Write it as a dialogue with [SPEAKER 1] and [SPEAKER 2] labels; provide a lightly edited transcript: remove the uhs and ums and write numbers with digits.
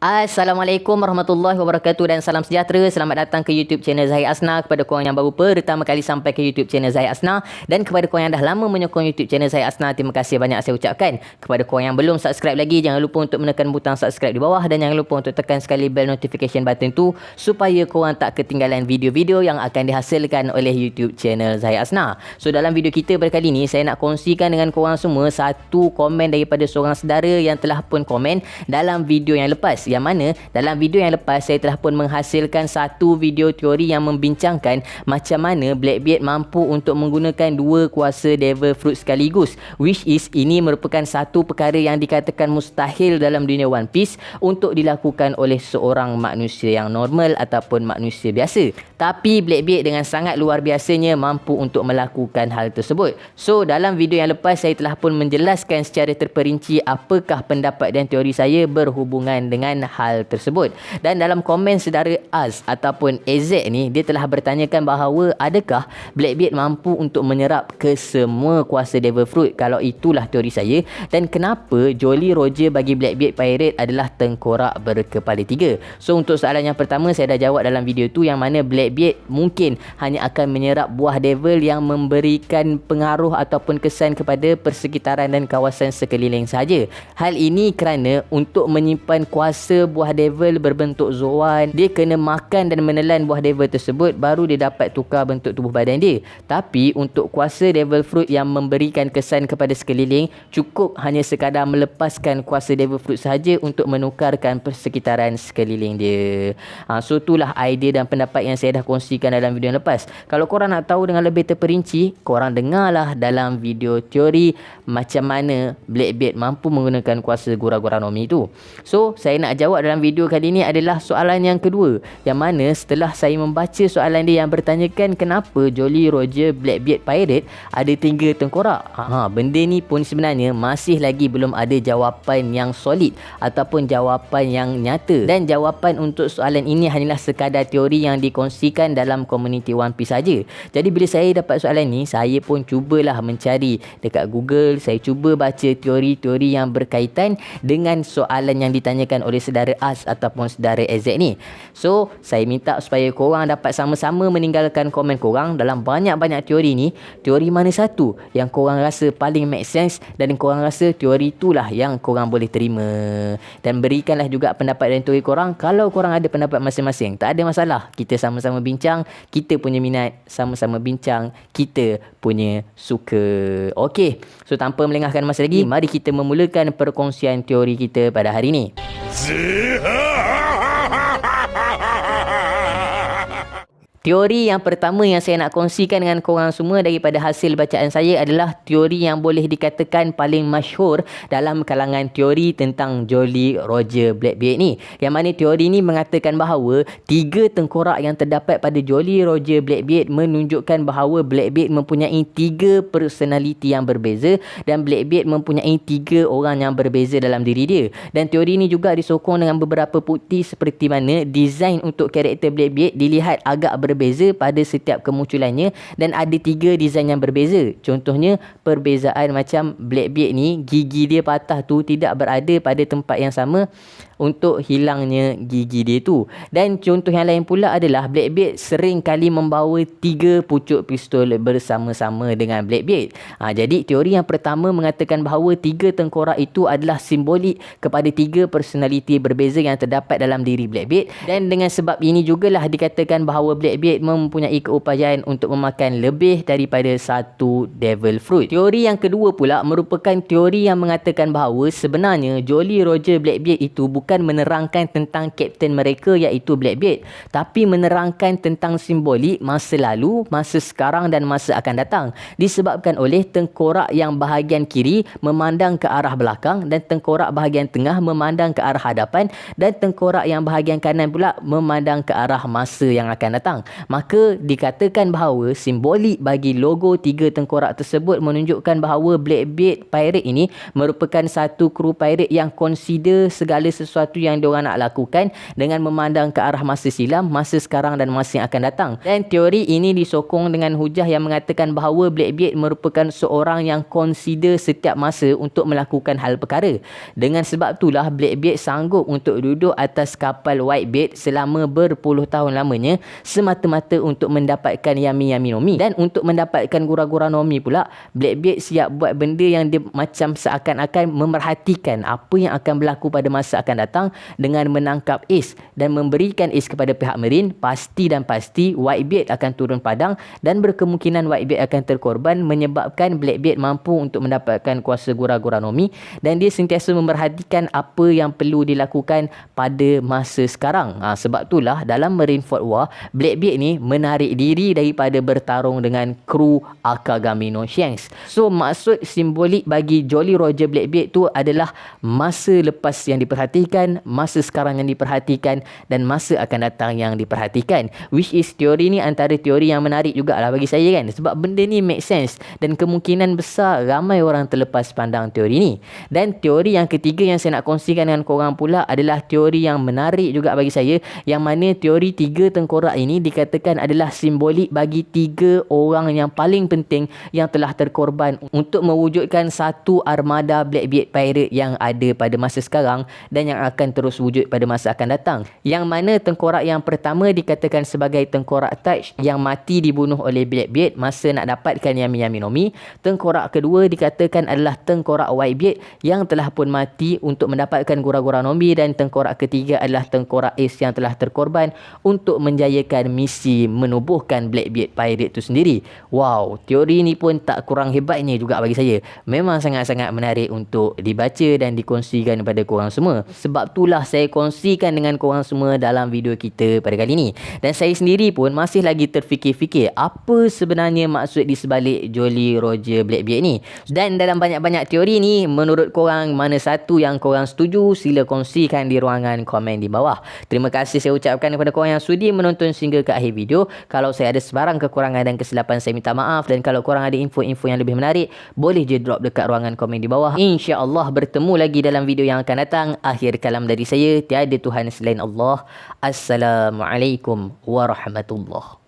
[SPEAKER 1] Assalamualaikum warahmatullahi wabarakatuh dan salam sejahtera. Selamat datang ke YouTube channel Zahir Asna. Kepada korang yang baru pertama kali sampai ke YouTube channel Zahir Asna, dan kepada korang yang dah lama menyokong YouTube channel Zahir Asna, terima kasih banyak saya ucapkan. Kepada korang yang belum subscribe lagi, jangan lupa untuk menekan butang subscribe di bawah, dan jangan lupa untuk tekan sekali bell notification button tu supaya korang tak ketinggalan video-video yang akan dihasilkan oleh YouTube channel Zahir Asna. So dalam video kita pada kali ni, saya nak kongsikan dengan korang semua satu komen daripada seorang saudara yang telah pun komen dalam video yang lepas, yang mana dalam video yang lepas saya telah pun menghasilkan satu video teori yang membincangkan macam mana Blackbeard mampu untuk menggunakan dua kuasa Devil Fruit sekaligus, which is ini merupakan satu perkara yang dikatakan mustahil dalam dunia One Piece untuk dilakukan oleh seorang manusia yang normal ataupun manusia biasa. Tapi Blackbeard dengan sangat luar biasanya mampu untuk melakukan hal tersebut. So dalam video yang lepas saya telah pun menjelaskan secara terperinci apakah pendapat dan teori saya berhubungan dengan hal tersebut. Dan dalam komen saudara Az ataupun AZ ni, dia telah bertanyakan bahawa adakah Blackbeard mampu untuk menyerap ke semua kuasa Devil Fruit kalau itulah teori saya, dan kenapa Jolly Roger bagi Blackbeard Pirate adalah tengkorak berkepala tiga. So untuk soalan yang pertama saya dah jawab dalam video tu, yang mana Blackbeard mungkin hanya akan menyerap buah Devil yang memberikan pengaruh ataupun kesan kepada persekitaran dan kawasan sekeliling sahaja. Hal ini kerana untuk menyimpan kuasa buah Devil berbentuk Zoan, dia kena makan dan menelan buah Devil tersebut baru dia dapat tukar bentuk tubuh badan dia. Tapi untuk kuasa Devil Fruit yang memberikan kesan kepada sekeliling, cukup hanya sekadar melepaskan kuasa Devil Fruit sahaja untuk menukarkan persekitaran sekeliling dia. So itulah idea dan pendapat yang saya dah kongsikan dalam video yang lepas. Kalau korang nak tahu dengan lebih terperinci, korang dengarlah dalam video teori macam mana Blackbeard mampu menggunakan kuasa Gura-Gura no Mi itu. So saya nak jawab dalam video kali ini adalah soalan yang kedua, yang mana setelah saya membaca soalan dia yang bertanyakan kenapa Jolly Roger Blackbeard Pirate ada 3 tengkorak. Benda ni pun sebenarnya masih lagi belum ada jawapan yang solid ataupun jawapan yang nyata, dan jawapan untuk soalan ini hanyalah sekadar teori yang dikongsikan dalam komuniti One Piece saja. Jadi bila saya dapat soalan ni, saya pun cubalah mencari dekat Google, saya cuba baca teori-teori yang berkaitan dengan soalan yang ditanyakan oleh saudara Az ataupun saudara AZ ni. So saya minta supaya korang dapat sama-sama meninggalkan komen korang dalam banyak-banyak teori ni, teori mana satu yang korang rasa paling make sense dan korang rasa teori itulah yang korang boleh terima. Dan berikanlah juga pendapat dan teori korang. Kalau korang ada pendapat masing-masing, tak ada masalah, kita sama-sama bincang, kita punya minat, sama-sama bincang, kita punya suka. Okey, so tanpa melengahkan masa lagi, mari kita memulakan perkongsian teori kita pada hari ini. Teori yang pertama yang saya nak kongsikan dengan korang semua daripada hasil bacaan saya adalah teori yang boleh dikatakan paling masyhur dalam kalangan teori tentang Jolly Roger Blackbeard ni. Yang mana teori ni mengatakan bahawa 3 tengkorak yang terdapat pada Jolly Roger Blackbeard menunjukkan bahawa Blackbeard mempunyai 3 personality yang berbeza, dan Blackbeard mempunyai 3 orang yang berbeza dalam diri dia. Dan teori ni juga disokong dengan beberapa bukti seperti mana desain untuk karakter Blackbeard dilihat agak berbeza pada setiap kemunculannya, dan ada 3 desain yang berbeza. Contohnya perbezaan macam Blackbeard ni, gigi dia patah tu tidak berada pada tempat yang sama untuk hilangnya gigi dia tu. Dan contoh yang lain pula adalah Blackbeard sering kali membawa 3 pucuk pistol bersama-sama dengan Blackbeard. Jadi teori yang pertama mengatakan bahawa 3 tengkorak itu adalah simbolik kepada 3 personality berbeza yang terdapat dalam diri Blackbeard, dan dengan sebab ini jugalah dikatakan bahawa Blackbeard mempunyai keupayaan untuk memakan lebih daripada 1 Devil Fruit. Teori yang kedua pula merupakan teori yang mengatakan bahawa sebenarnya Jolly Roger Blackbeard itu bukan menerangkan tentang kapten mereka iaitu Blackbeard, tapi menerangkan tentang simbolik masa lalu, masa sekarang dan masa akan datang, disebabkan oleh tengkorak yang bahagian kiri memandang ke arah belakang, dan tengkorak bahagian tengah memandang ke arah hadapan, dan tengkorak yang bahagian kanan pula memandang ke arah masa yang akan datang. Maka dikatakan bahawa simbolik bagi logo 3 tengkorak tersebut menunjukkan bahawa Blackbeard Pirate ini merupakan satu kru pirate yang consider segala sesuatu yang diorang nak lakukan dengan memandang ke arah masa silam, masa sekarang dan masa yang akan datang. Dan teori ini disokong dengan hujah yang mengatakan bahawa Blackbeard merupakan seorang yang consider setiap masa untuk melakukan hal perkara. Dengan sebab itulah Blackbeard sanggup untuk duduk atas kapal Whitebeard selama berpuluh tahun lamanya semata-mata untuk mendapatkan Yami-Yami Nomi. Dan untuk mendapatkan Gura-Gura Nomi pula, Blackbeard siap buat benda yang dia macam seakan-akan memerhatikan apa yang akan berlaku pada masa akan datang dengan menangkap Ace dan memberikan Ace kepada pihak Marine. Pasti dan pasti Whitebeard akan turun padang dan berkemungkinan Whitebeard akan terkorban, menyebabkan Blackbeard mampu untuk mendapatkan kuasa Gura-Gura Nomi dan dia sentiasa memerhatikan apa yang perlu dilakukan pada masa sekarang. Sebab itulah dalam Marineford War, Blackbeard ni menarik diri daripada bertarung dengan kru Akagami no Shanks. So maksud simbolik bagi Jolly Roger Blackbeard tu adalah masa lepas yang diperhatikan, masa sekarang yang diperhatikan dan masa akan datang yang diperhatikan. Which is teori ni antara teori yang menarik jugalah bagi saya kan, sebab benda ni make sense dan kemungkinan besar ramai orang terlepas pandang teori ni. Dan teori yang ketiga yang saya nak kongsikan dengan korang pula adalah teori yang menarik juga bagi saya, yang mana teori 3 tengkorak ini dikatakan adalah simbolik bagi 3 orang yang paling penting yang telah terkorban untuk mewujudkan satu armada Blackbeard Pirate yang ada pada masa sekarang dan yang akan terus wujud pada masa akan datang. Yang mana tengkorak yang pertama dikatakan sebagai tengkorak Touch yang mati dibunuh oleh Blackbeard masa nak dapatkan Yami-Yami Nomi. Tengkorak kedua dikatakan adalah tengkorak Whitebeard yang telah pun mati untuk mendapatkan Gura-Gura Nomi, dan tengkorak ketiga adalah tengkorak Ace yang telah terkorban untuk menjayakan misi menubuhkan Blackbeard Pirate itu sendiri. Wow, teori ni pun tak kurang hebatnya juga bagi saya. Memang sangat-sangat menarik untuk dibaca dan dikongsikan kepada korang semua. Sebab itulah saya kongsikan dengan korang semua dalam video kita pada kali ini. Dan saya sendiri pun masih lagi terfikir-fikir apa sebenarnya maksud di sebalik Jolly Roger Blackbeard ni. Dan dalam banyak-banyak teori ni, menurut korang mana satu yang korang setuju? Sila kongsikan di ruangan komen di bawah. Terima kasih saya ucapkan kepada korang yang sudi menonton sehingga ke akhir video. Kalau saya ada sebarang kekurangan dan kesilapan, saya minta maaf. Dan kalau korang ada info-info yang lebih menarik, boleh je drop dekat ruangan komen di bawah. InsyaAllah bertemu lagi dalam video yang akan datang. Akhir kalam dari saya, tiada Tuhan selain Allah. Assalamualaikum warahmatullahi